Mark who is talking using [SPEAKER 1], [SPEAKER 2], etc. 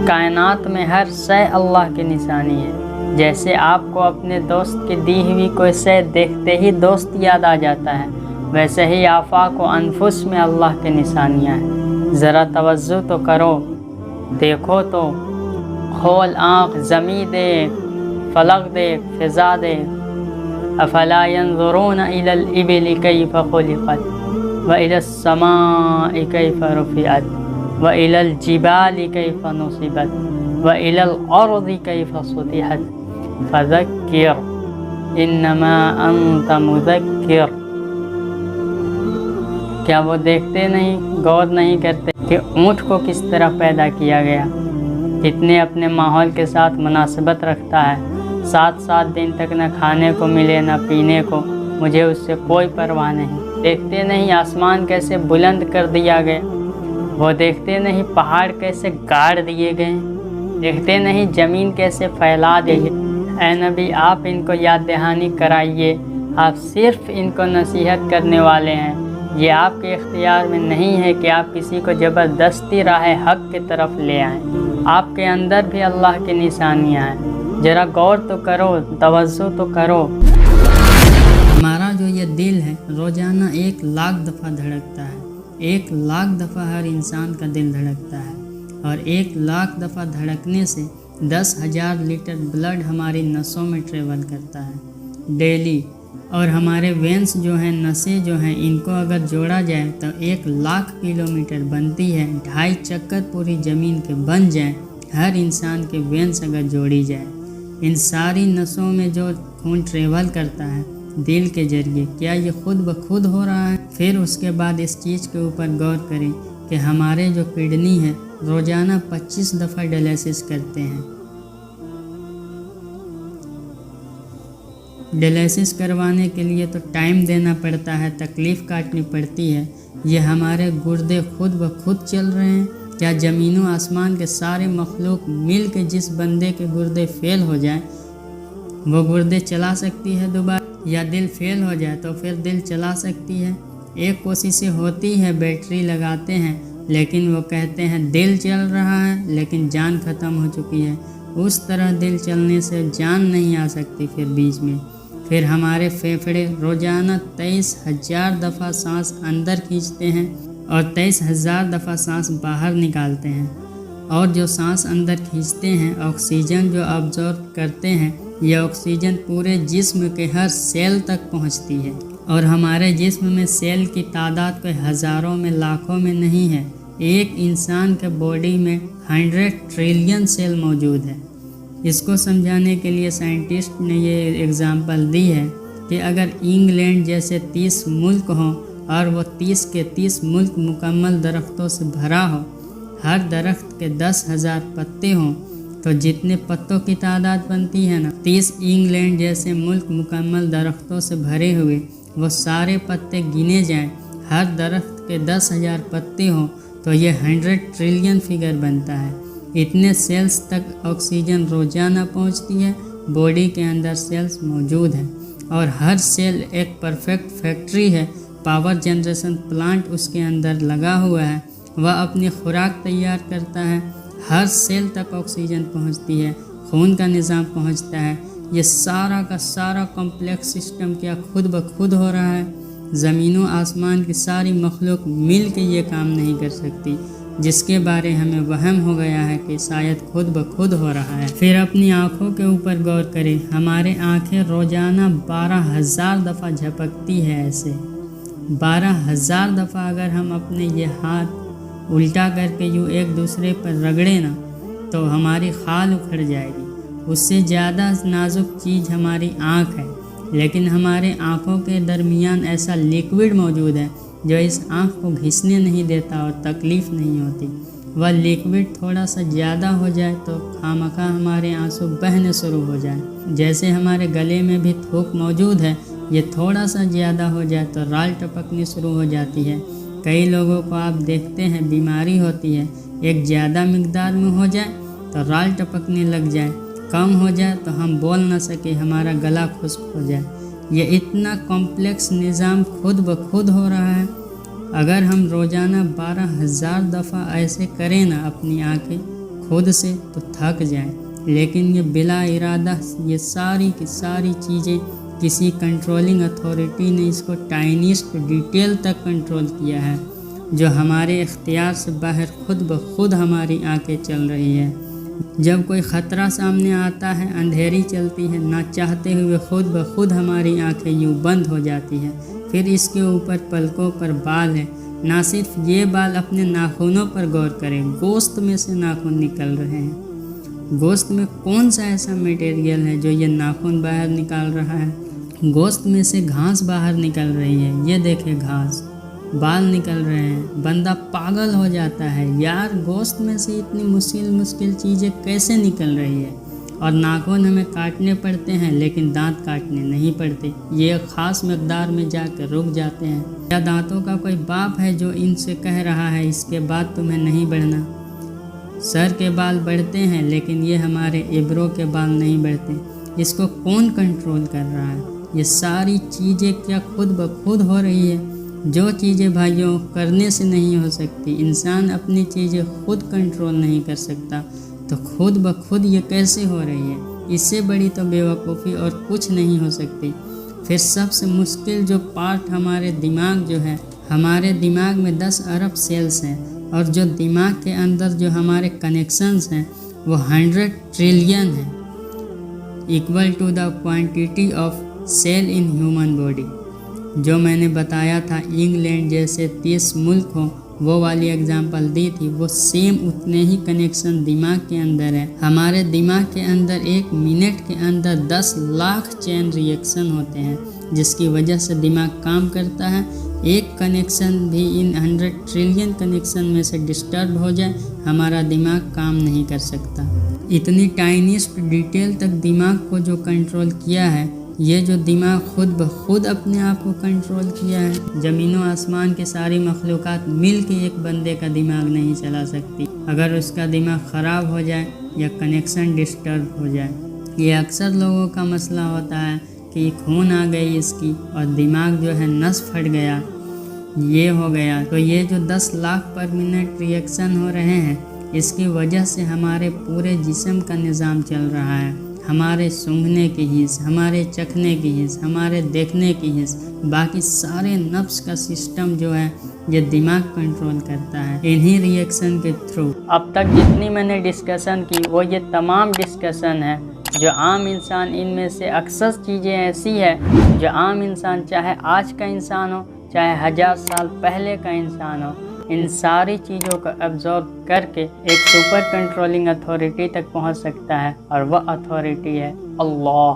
[SPEAKER 1] کائنات میں ہر شے اللہ کی نشانی ہے۔ جیسے آپ کو اپنے دوست کی دی ہوئی کوئی شے دیکھتے ہی دوست یاد آ جاتا ہے، ویسے ہی آفاق و انفس میں اللہ کی نشانیاں ہیں۔ ذرا توجہ تو کرو، دیکھو تو، کھول آنکھ، زمین دیکھ، فلک دیکھ، فضا دیکھ۔ افلا ينظرون الى الابل كيف خلقت والى السماء كيف رفعت والى الجبال كيف نصبت والى الارض كيف سطحت فذكر انما انت مذکر۔ کیا وہ دیکھتے نہیں، غور نہیں کرتے کہ اونٹ کو کس طرح پیدا کیا گیا، کتنے اپنے ماحول کے ساتھ مناسبت رکھتا ہے، 7 دن تک نہ کھانے کو ملے نہ پینے کو، مجھے اس سے کوئی پرواہ نہیں۔ دیکھتے نہیں آسمان کیسے بلند کر دیا گیا، وہ دیکھتے نہیں پہاڑ کیسے گاڑ دیے گئے، دیکھتے نہیں زمین کیسے پھیلا دی گئی۔ اے نبی، آپ ان کو یاد دہانی کرائیے، آپ صرف ان کو نصیحت کرنے والے ہیں۔ یہ آپ کے اختیار میں نہیں ہے کہ آپ کسی کو زبردستی راہ حق کی طرف لے آئیں۔ آپ کے اندر بھی اللہ کی نشانیاں ہیں، ذرا غور تو کرو، توجہ تو کرو۔ ہمارا جو یہ دل ہے روزانہ 1,00,000 دفعہ دھڑکتا ہے، 1,00,000 دفعہ ہر انسان کا دل دھڑکتا ہے، اور 1,00,000 دفعہ دھڑکنے سے 10,000 لیٹر بلڈ ہماری نسوں میں ٹریول کرتا ہے ڈیلی، اور ہمارے وینس جو ہیں، نسیں جو ہیں، ان کو اگر جوڑا جائے تو 1,00,000 کلومیٹر بنتی ہے۔ 2.5 چکر پوری زمین کے بن جائیں ہر انسان کے وینس اگر جوڑی جائے۔ ان ساری نسوں میں جو خون ٹریول کرتا ہے دل کے ذریعے، کیا یہ خود بخود ہو رہا ہے؟ پھر اس کے بعد اس چیز کے اوپر غور کریں کہ ہمارے جو کڈنی ہے روزانہ 25 دفعہ ڈائلیسس کرتے ہیں۔ ڈائلیسس کروانے کے لیے تو ٹائم دینا پڑتا ہے، تکلیف کاٹنی پڑتی ہے۔ یہ ہمارے گردے خود بخود چل رہے ہیں؟ کیا زمین و آسمان کے سارے مخلوق مل کے جس بندے کے گردے فیل ہو جائیں وہ گردے چلا سکتی ہے دوبارہ؟ یا دل فیل ہو جائے تو پھر دل چلا سکتی ہے؟ ایک کوشش ہوتی ہے، بیٹری لگاتے ہیں، لیکن وہ کہتے ہیں دل چل رہا ہے لیکن جان ختم ہو چکی ہے۔ اس طرح دل چلنے سے جان نہیں آ سکتی پھر بیچ میں۔ پھر ہمارے پھیپھڑے روزانہ 23,000 دفعہ سانس اندر کھینچتے ہیں اور 23,000 دفعہ سانس باہر نکالتے ہیں، اور جو سانس اندر کھینچتے ہیں، آکسیجن جو ابزارب کرتے ہیں، یہ آکسیجن پورے جسم کے ہر سیل تک پہنچتی ہے، اور ہمارے جسم میں سیل کی تعداد کوئی ہزاروں میں لاکھوں میں نہیں ہے۔ ایک انسان کے باڈی میں 100 ٹریلین سیل موجود ہے۔ اس کو سمجھانے کے لیے سائنٹسٹ نے یہ اگزامپل دی ہے کہ اگر انگلینڈ جیسے 30 ملک ہوں اور وہ 30 کے 30 ملک مکمل درختوں سے بھرا ہو، ہر درخت کے 10,000 پتے ہوں، تو جتنے پتوں کی تعداد بنتی ہے نا، 30 انگلینڈ جیسے ملک مکمل درختوں سے بھرے ہوئے، وہ سارے پتے گنے جائیں، ہر درخت کے 10,000 پتے ہوں، تو یہ 100 ٹریلین فگر بنتا ہے۔ اتنے سیلز تک آکسیجن روزانہ پہنچتی ہے۔ باڈی کے اندر سیلز موجود ہیں، اور ہر سیل ایک پرفیکٹ فیکٹری ہے، پاور جنریشن پلانٹ اس کے اندر لگا ہوا ہے، وہ اپنی خوراک تیار کرتا ہے، ہر سیل تک آکسیجن پہنچتی ہے، خون کا نظام پہنچتا ہے۔ یہ سارا کا سارا کمپلیکس سسٹم کیا خود بخود ہو رہا ہے؟ زمین و آسمان کی ساری مخلوق مل کے یہ کام نہیں کر سکتی، جس کے بارے ہمیں وہم ہو گیا ہے کہ شاید خود بخود ہو رہا ہے۔ پھر اپنی آنکھوں کے اوپر غور کریں، ہمارے آنکھیں روزانہ 12,000 دفعہ جھپکتی ہے۔ ایسے 12,000 دفعہ اگر ہم اپنے یہ ہاتھ الٹا کر کے یوں ایک دوسرے پر رگڑیں نا تو ہماری خال اکھڑ جائے گی۔ اس سے زیادہ نازک چیز ہماری آنکھ ہے، لیکن ہمارے آنکھوں کے درمیان ایسا لیکوڈ موجود ہے جو اس آنکھ کو گھسنے نہیں دیتا اور تکلیف نہیں ہوتی۔ وہ لیکوڈ تھوڑا سا زیادہ ہو جائے تو خامخواہ ہمارے آنسو بہنے شروع ہو جائیں۔ جیسے ہمارے گلے میں بھی تھوک موجود ہے، یہ تھوڑا سا زیادہ ہو جائے تو رال ٹپکنے شروع ہو جاتی ہے۔ کئی لوگوں کو آپ دیکھتے ہیں بیماری ہوتی ہے، ایک زیادہ مقدار میں ہو جائے تو رال ٹپکنے لگ جائے، کم ہو جائے تو ہم بول نہ سکے، ہمارا گلا خشک ہو جائے۔ یہ اتنا کمپلیکس نظام خود بخود ہو رہا ہے۔ اگر ہم روزانہ 12,000 دفعہ ایسے کریں نا، اپنی آنکھیں خود سے تو تھک جائیں، لیکن یہ بلا ارادہ یہ ساری کی ساری چیزیں کسی کنٹرولنگ اتھارٹی نے اس کو ٹائنیسٹ ڈیٹیل تک کنٹرول کیا ہے، جو ہمارے اختیار سے باہر خود بخود ہماری آنکھیں چل رہی ہے۔ جب کوئی خطرہ سامنے آتا ہے، اندھیری چلتی ہے، نہ چاہتے ہوئے خود بخود ہماری آنکھیں یوں بند ہو جاتی ہیں۔ پھر اس کے اوپر پلکوں پر بال ہے، نہ صرف یہ بال، اپنے ناخنوں پر غور کریں، گوشت میں سے ناخن نکل رہے ہیں۔ گوشت میں کون سا ایسا میٹیریل ہے جو یہ ناخن باہر نکال رہا ہے؟ گوشت میں سے گھاس باہر نکل رہی ہے، یہ دیکھیں گھاس، بال نکل رہے ہیں۔ بندہ پاگل ہو جاتا ہے، یار گوشت میں سے اتنی مشکل چیزیں کیسے نکل رہی ہے؟ اور ناخن ہمیں کاٹنے پڑتے ہیں لیکن دانت کاٹنے نہیں پڑتے، یہ ایک خاص مقدار میں جا کے رک جاتے ہیں۔ کیا دانتوں کا کوئی باپ ہے جو ان سے کہہ رہا ہے اس کے بعد تمہیں نہیں بڑھنا؟ سر کے بال بڑھتے ہیں لیکن یہ ہمارے ایبرو کے بال نہیں بڑھتے، اس کو کون کنٹرول کر رہا ہے؟ یہ ساری چیزیں کیا خود بخود ہو رہی ہے؟ جو چیزیں بھائیوں کرنے سے نہیں ہو سکتی، انسان اپنی چیزیں خود کنٹرول نہیں کر سکتا، تو خود بخود یہ کیسے ہو رہی ہے؟ اس سے بڑی تو بیوقوفی اور کچھ نہیں ہو سکتی۔ پھر سب سے مشکل جو پارٹ ہمارے دماغ جو ہے، ہمارے دماغ میں 10 ارب سیلز ہیں، اور جو دماغ کے اندر جو ہمارے کنیکشنز ہیں وہ 100 ٹریلین ہیں، equal to the quantity of cell in human body. جو میں نے بتایا تھا انگلینڈ جیسے 30 ملک ہوں، وہ والی اگزامپل دی تھی، وہ سیم اتنے ہی کنیکشن دماغ کے اندر ہے۔ ہمارے دماغ کے اندر 1 منٹ کے اندر 10 لاکھ چین ری ایکشن ہوتے ہیں، جس کی وجہ سے دماغ کام کرتا ہے۔ ایک کنیکشن بھی ان 100 ٹریلین کنیکشن میں سے ڈسٹرب ہو جائے، ہمارا دماغ کام نہیں کر سکتا۔ اتنی ٹائنیسٹ ڈیٹیل تک دماغ کو جو کنٹرول کیا ہے، یہ جو دماغ خود بخود اپنے آپ کو کنٹرول کیا ہے، زمین و آسمان کے ساری مخلوقات مل کے ایک بندے کا دماغ نہیں چلا سکتی۔ اگر اس کا دماغ خراب ہو جائے یا کنیکشن ڈسٹرب ہو جائے، یہ اکثر لوگوں کا مسئلہ ہوتا ہے کہ خون آ گئی اس کی اور دماغ جو ہے نس پھٹ گیا، یہ ہو گیا، تو یہ جو 10 لاکھ پر منٹ ری ایکشن ہو رہے ہیں، اس کی وجہ سے ہمارے پورے جسم کا نظام چل رہا ہے۔ ہمارے سونگھنے کی حس، ہمارے چکھنے کی حس، ہمارے دیکھنے کی حس، باقی سارے نفس کا سسٹم جو ہے یہ دماغ کنٹرول کرتا ہے انہی ری ایکشن کے تھرو۔ اب تک جتنی میں نے ڈسکشن کی وہ یہ تمام ڈسکشن ہے جو عام انسان، ان میں سے اکثر چیزیں ایسی ہے جو عام انسان، چاہے آج کا انسان ہو چاہے 1000 سال پہلے کا انسان ہو، ان ساری چیزوں کو ابزارب کر کے ایک سپر کنٹرولنگ اتھارٹی تک پہنچ سکتا ہے، اور وہ اتھارٹی ہے اللہ۔